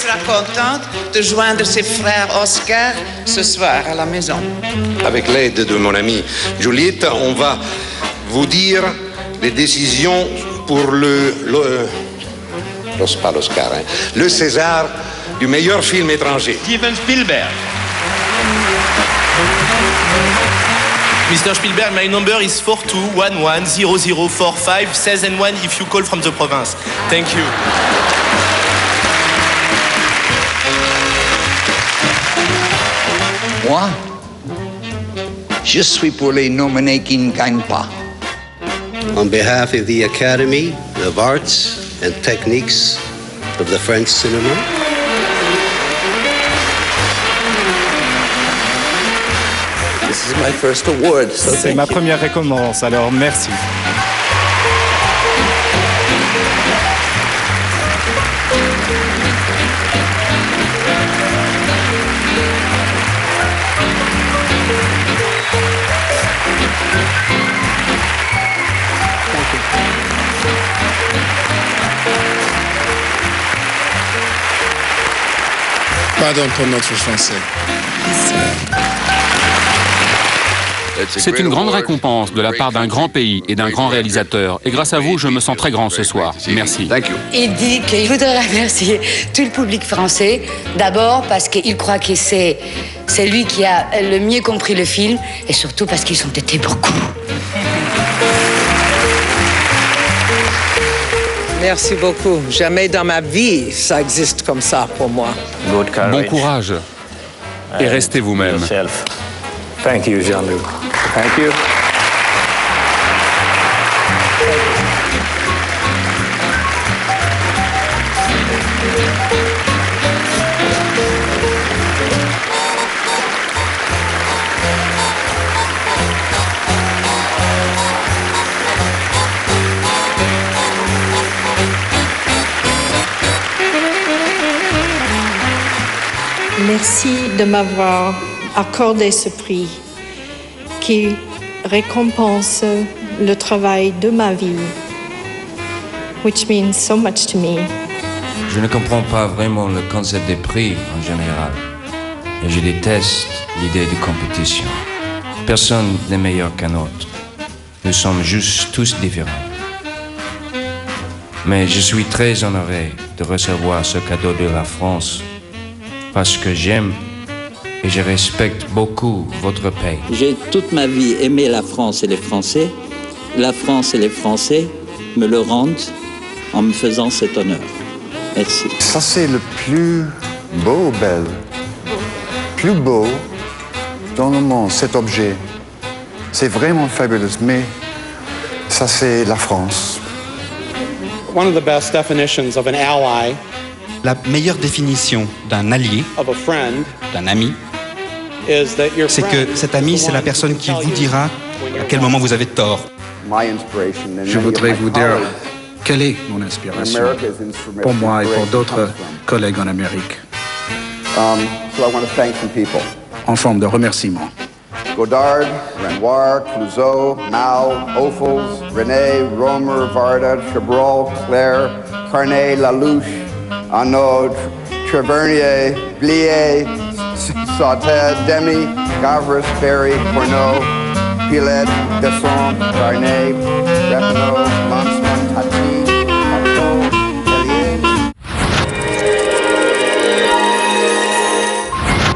sera contente de joindre ses frères Oscar ce soir à la maison. Avec l'aide de mon amie Juliette, on va vous dire les décisions pour pas l'Oscar, hein, le César du meilleur film étranger. Steven Spielberg. Mr. Spielberg, my number is 42110045. Says and one if you call from the province. Thank you. Moi, je suis pour les nominés qui ne gagnent pas. On behalf of the Academy of Arts and Techniques of the French cinema, This is my first award, so C'est ma première récompense, alors merci. Pas d'entendre notre français. C'est une grande récompense de la part d'un grand pays et d'un grand réalisateur. Et grâce à vous, je me sens très grand ce soir. Merci. Il dit qu'il voudrait remercier tout le public français. D'abord parce qu'il croit que c'est lui qui a le mieux compris le film. Et surtout parce qu'ils ont été beaucoup. Merci beaucoup. Jamais dans ma vie ça existe comme ça pour moi. Bon courage. Et restez vous-même. Thank you, Jean-Luc. Thank you. Merci de m'avoir accordé ce prix qui récompense le travail de ma vie, which means so much to me. Je ne comprends pas vraiment le concept des prix en général. Et je déteste l'idée de compétition. Personne n'est meilleur qu'un autre. Nous sommes juste tous différents. Mais je suis très honoré de recevoir ce cadeau de la France parce que j'aime et je respecte beaucoup votre pays. J'ai toute ma vie aimé la France et les Français. La France et les Français me le rendent en me faisant cet honneur. Merci. Ça, c'est le plus beau, plus beau dans le monde, cet objet. C'est vraiment fabuleux, mais ça, c'est la France. One of the best definitions of an ally, la meilleure définition d'un allié, d'un ami, c'est que cet ami, c'est la personne qui vous dira à quel moment vous avez tort. Je voudrais vous dire quelle est mon inspiration pour moi et pour d'autres collègues en Amérique. En forme de remerciement. Godard, Renoir, Clouseau, Mao, Ophuls, René, Romer, Varda, Chabrol, Claire, Carnet, Lalouche, Arnaud, Trevernier, Blier, Sautet, Demy, Gavras, Berry, Corneau, Pilet, Besson, Carnet, Rapinoe, Lansman, Tati, Marteau, Tellier.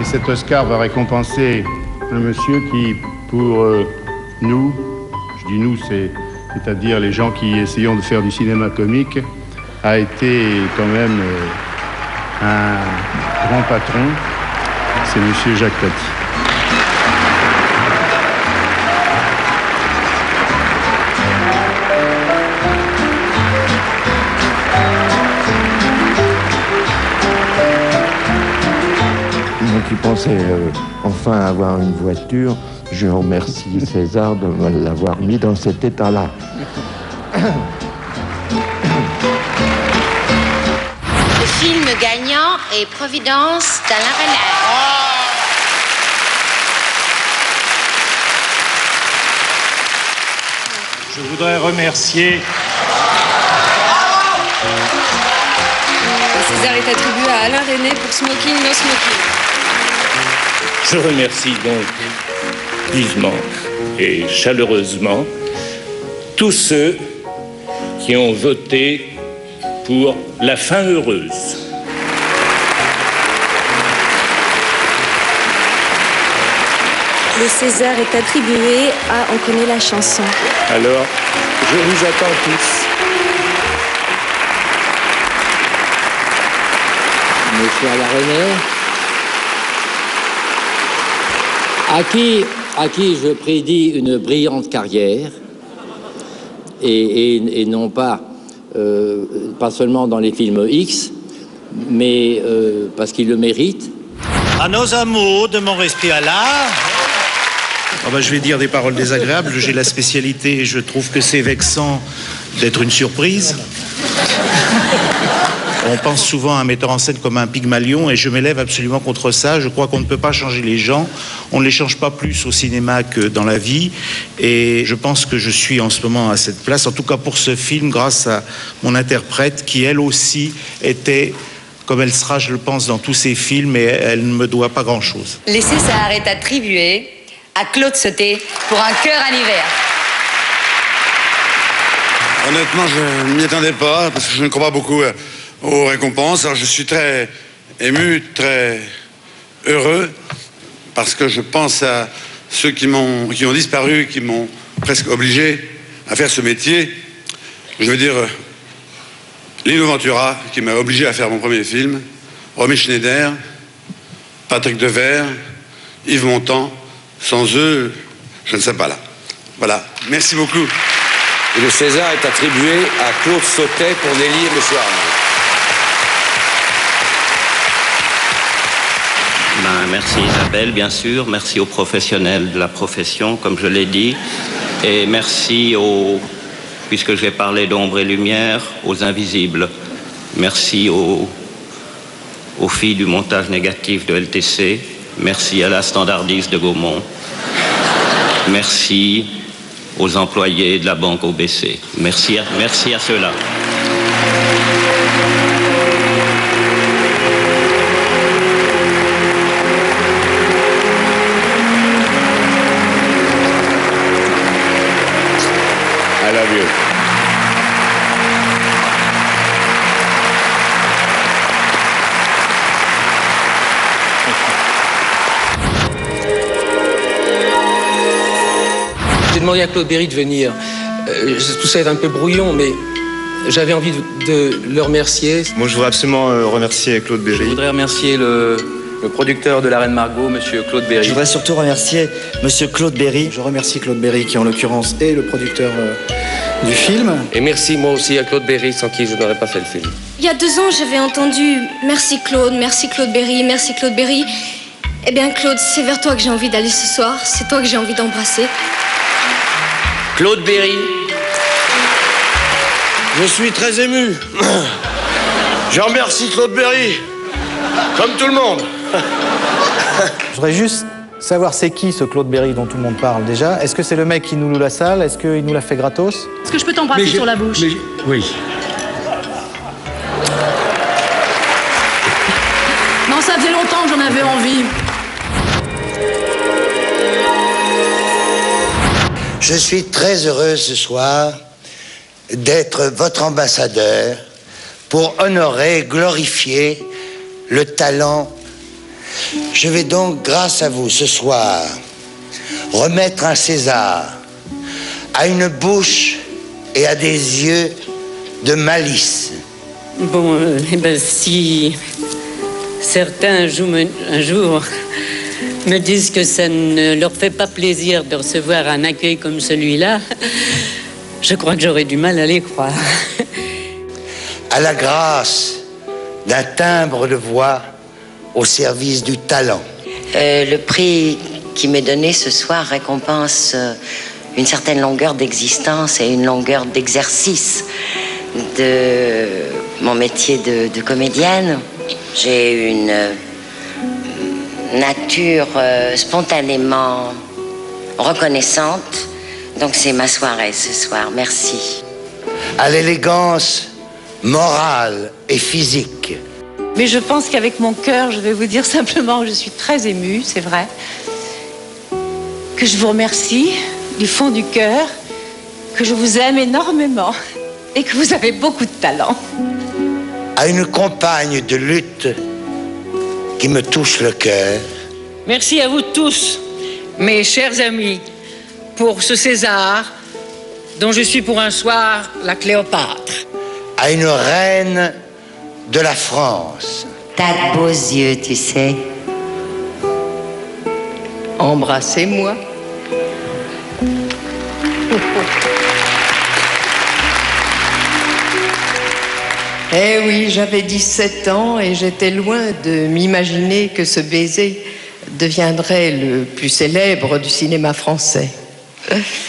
Et cet Oscar va récompenser un monsieur qui, pour nous, je dis nous, c'est-à-dire les gens qui essayons de faire du cinéma comique, a été quand même un grand patron, c'est monsieur Jacques Tati. Moi qui pensais enfin avoir une voiture, je remercie César de me l'avoir mis dans cet état-là. Le film gagnant est Providence d'Alain Renard. je voudrais remercier César est attribué à Alain Resnais pour Smoking No Smoking. Je remercie donc vivement et chaleureusement tous ceux qui ont voté pour la fin heureuse. Le César est attribué à On connaît la chanson. Alors, je vous attends tous. Monsieur Alain Resnais, à qui je prédis une brillante carrière, et non pas seulement dans les films X, mais parce qu'il le mérite. À nos amours de mon esprit à l'art. Je vais dire des paroles désagréables. J'ai la spécialité, je trouve que c'est vexant d'être une surprise. On pense souvent à un metteur en scène comme un Pygmalion et je m'élève absolument contre ça. Je crois qu'on ne peut pas changer les gens. On ne les change pas plus au cinéma que dans la vie. Et je pense que je suis en ce moment à cette place, en tout cas pour ce film, grâce à mon interprète qui, elle aussi, était, comme elle sera, je le pense, dans tous ses films, et elle ne me doit pas grand-chose. Les César est attribué à Claude Sauté pour Un cœur en hiver. Honnêtement, je ne m'y attendais pas, parce que je ne crois pas beaucoup aux récompenses. Alors je suis très ému, très heureux, parce que je pense à ceux qui ont disparu, qui m'ont presque obligé à faire ce métier. Je veux dire, Lino Ventura, qui m'a obligé à faire mon premier film, Romy Schneider, Patrick Devers, Yves Montand. Sans eux, je ne serais pas là. Voilà, merci beaucoup. Et le César est attribué à Claude Sautet pour Nelly et Monsieur Arnaud. Merci Isabelle, bien sûr. Merci aux professionnels de la profession, comme je l'ai dit. Et merci puisque je vais parler d'ombre et lumière, aux invisibles. Merci aux filles du montage négatif de LTC. Merci à la standardiste de Gaumont. Merci aux employés de la banque OBC. Merci à ceux-là. I love you. J'ai demandé à Claude Berry de venir. Tout ça est un peu brouillon, mais j'avais envie de le remercier. Moi, je voudrais absolument remercier Claude Berry. Je voudrais remercier le producteur de La Reine Margot, monsieur Claude Berry. Je voudrais surtout remercier monsieur Claude Berry. Je remercie Claude Berry, qui en l'occurrence est le producteur du film. Et merci moi aussi à Claude Berry, sans qui je n'aurais pas fait le film. Il y a 2 ans, j'avais entendu « Merci Claude Berry, merci Claude Berry ». Eh bien, Claude, c'est vers toi que j'ai envie d'aller ce soir. C'est toi que j'ai envie d'embrasser. Claude Berry. Je suis très ému. Je remercie Claude Berry, comme tout le monde. Je voudrais juste savoir c'est qui ce Claude Berry dont tout le monde parle déjà. Est-ce que c'est le mec qui nous loue la salle? Est-ce qu'il nous l'a fait gratos? Est-ce que je peux t'embrasser sur la bouche? Oui. Non, ça faisait longtemps que j'en avais envie. Je suis très heureux ce soir d'être votre ambassadeur pour honorer, glorifier le talent. Je vais donc, grâce à vous, ce soir, remettre un César à une bouche et à des yeux de malice. Bon, si certains un jour me disent que ça ne leur fait pas plaisir de recevoir un accueil comme celui-là, je crois que j'aurais du mal à les croire. À la grâce d'un timbre de voix au service du talent. Le prix qui m'est donné ce soir récompense une certaine longueur d'existence et une longueur d'exercice de mon métier de comédienne. J'ai une nature spontanément reconnaissante. Donc c'est ma soirée ce soir. Merci. À l'élégance morale et physique Mais je pense qu'avec mon cœur, je vais vous dire simplement que je suis très émue, c'est vrai. Que je vous remercie du fond du cœur, que je vous aime énormément et que vous avez beaucoup de talent. À une compagne de lutte qui me touche le cœur. Merci à vous tous, mes chers amis, pour ce César dont je suis pour un soir la Cléopâtre. À une reine de la France. T'as de beaux yeux, tu sais. Embrassez-moi. Eh oui, j'avais 17 ans et j'étais loin de m'imaginer que ce baiser deviendrait le plus célèbre du cinéma français.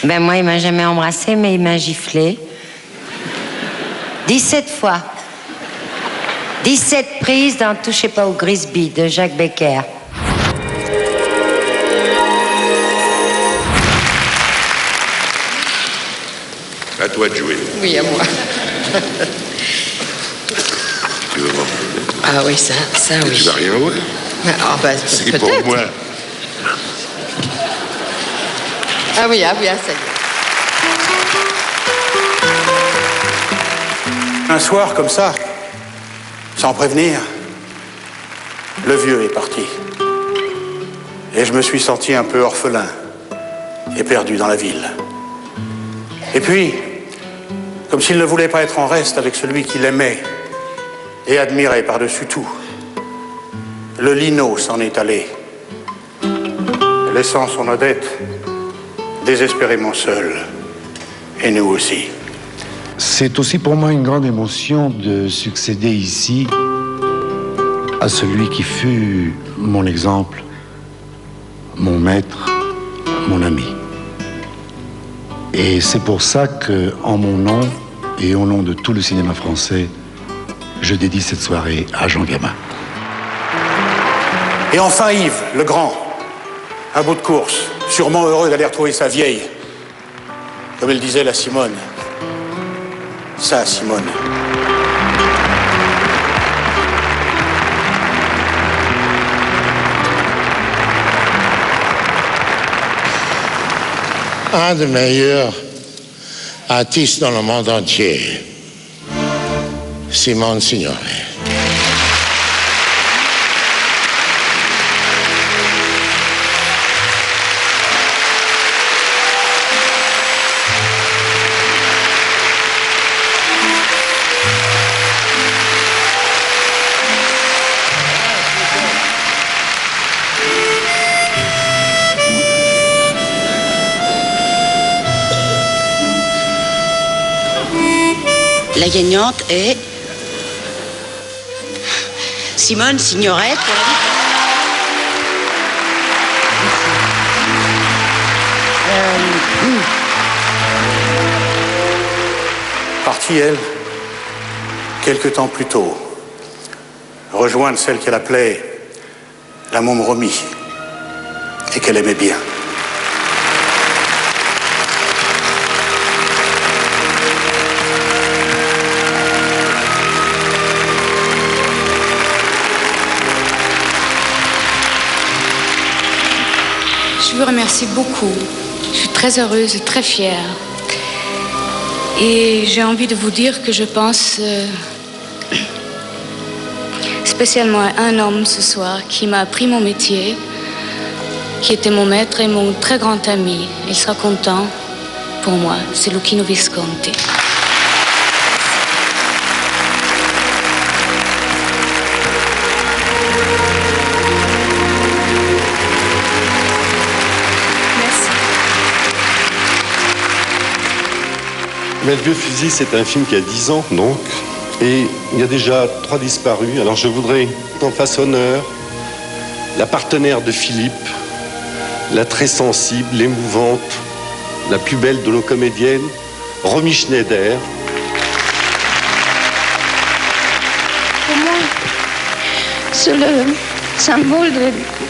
Ben moi, il m'a jamais embrassé, mais il m'a giflé. 17 fois. 17 prises dans Touchez pas au Grisby de Jacques Becker. À toi de jouer. Oui, à moi. Tu veux voir? Ah oui, ça oui. Tu vas rien voir. Ah bah, C'est peut-être. pour moi. Ah oui, ça y est. Un soir comme ça, sans prévenir, le vieux est parti. Et je me suis senti un peu orphelin et perdu dans la ville. Et puis, comme s'il ne voulait pas être en reste avec celui qu'il aimait et admirait par-dessus tout, le Lino s'en est allé, laissant son Odette désespérément seule, et nous aussi. C'est aussi pour moi une grande émotion de succéder ici à celui qui fut mon exemple, mon maître, mon ami. Et c'est pour ça que, en mon nom et au nom de tout le cinéma français, je dédie cette soirée à Jean Gabin. Et enfin Yves, le grand, à bout de course, sûrement heureux d'aller retrouver sa vieille. Comme elle disait la Simone. Ça, Simone. Un des meilleurs artistes dans le monde entier, Simone Signoret. La gagnante est Simone Signoret pour la Partie, elle, quelque temps plus tôt, rejoindre celle qu'elle appelait la môme Romy et qu'elle aimait bien. Je vous remercie beaucoup. Je suis très heureuse et très fière. Et j'ai envie de vous dire que je pense spécialement à un homme ce soir qui m'a appris mon métier, qui était mon maître et mon très grand ami. Il sera content pour moi. C'est Luchino Visconti. Mais le vieux fusil, c'est un film qui a 10 ans, donc. Et il y a déjà 3 disparus. Alors je voudrais en fasse honneur la partenaire de Philippe, la très sensible, l'émouvante, la plus belle de nos comédiennes, Romy Schneider. Pour moi, c'est le symbole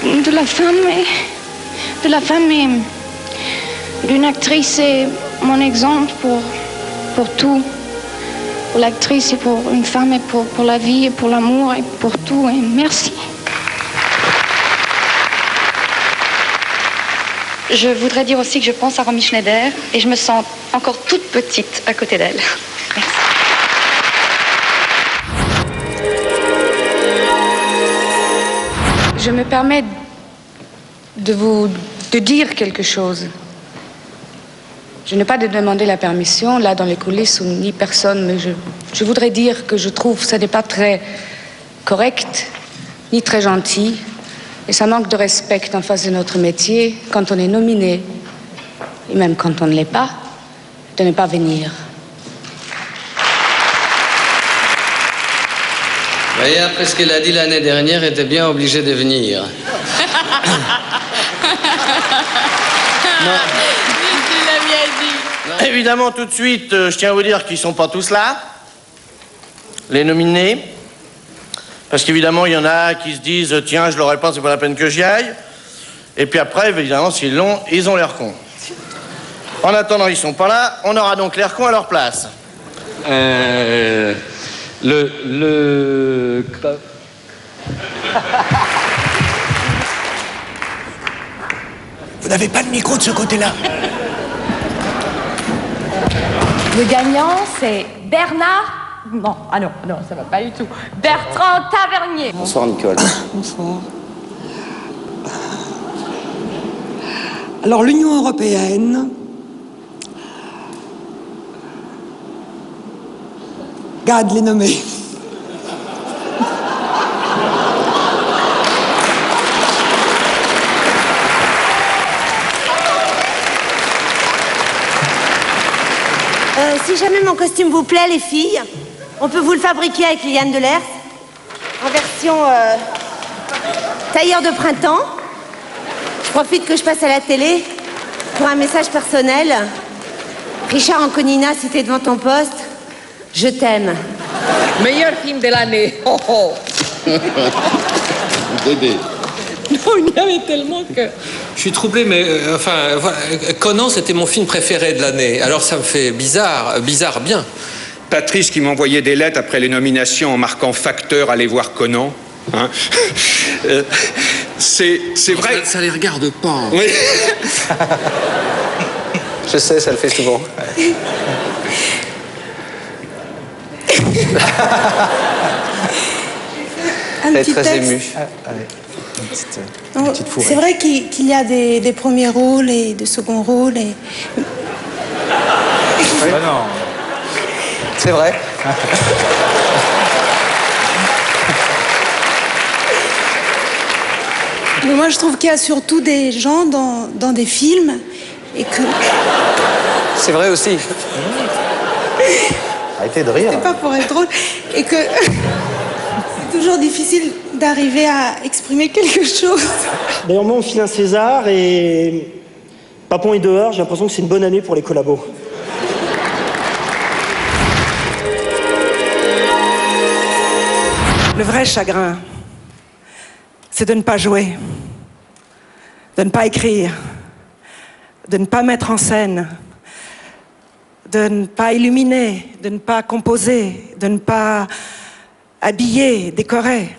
de la femme et de la famille. D'une actrice, c'est mon exemple pour tout. pour l'actrice et pour une femme et pour la vie et pour l'amour et pour tout. Et merci. Je voudrais dire aussi que je pense à Romy Schneider et je me sens encore toute petite à côté d'elle. Merci. Je me permets de dire quelque chose. Je n'ai pas de demander la permission, là, dans les coulisses, ni personne, mais je voudrais dire que je trouve que ça n'est pas très correct, ni très gentil, et ça manque de respect en face de notre métier, quand on est nominé, et même quand on ne l'est pas, de ne pas venir. Vous voyez, après ce qu'elle a dit l'année dernière, elle était bien obligée de venir. Évidemment, tout de suite, je tiens à vous dire qu'ils ne sont pas tous là, les nominés. Parce qu'évidemment, il y en a qui se disent « Tiens, je l'aurais pas, c'est pas la peine que j'y aille ». Et puis après, évidemment, s'ils l'ont, ils ont l'air cons. En attendant, ils sont pas là, on aura donc l'air cons à leur place. Vous n'avez pas de micro de ce côté-là. Le gagnant, c'est Bernard... Non, ah non, ça va pas du tout. Bertrand Tavernier. Bonsoir, Nicole. Bonsoir. Alors, l'Union européenne garde les nommés. Si jamais mon costume vous plaît, les filles, on peut vous le fabriquer avec Liliane Delers, en version tailleur de printemps. Je profite que je passe à la télé pour un message personnel. Richard Anconina, si t'es devant ton poste, je t'aime. Meilleur film de l'année. Oh, oh. Dédé. Non, il y avait tellement que... Je suis troublé, mais enfin, voilà, Conan, c'était mon film préféré de l'année. Alors ça me fait bizarre bien. Patrice qui m'envoyait des lettres après les nominations en marquant facteur, allez voir Conan. Hein c'est vrai. Ça les regarde pas. Oui. Je sais, ça le fait souvent. Elle est très émue. C'est vrai qu'il y a des premiers rôles et de seconds rôles. Et... Oui. Non. C'est vrai. Mais moi, je trouve qu'il y a surtout des gens dans des films et que... C'est vrai aussi. Arrêtez de rire. C'est pas pour être drôle. Et que c'est toujours difficile d'arriver à exprimer quelque chose. D'ailleurs, moi, on file un César et Papon est dehors. J'ai l'impression que c'est une bonne année pour les collabos. Le vrai chagrin, c'est de ne pas jouer, de ne pas écrire, de ne pas mettre en scène, de ne pas illuminer, de ne pas composer, de ne pas habiller, décorer.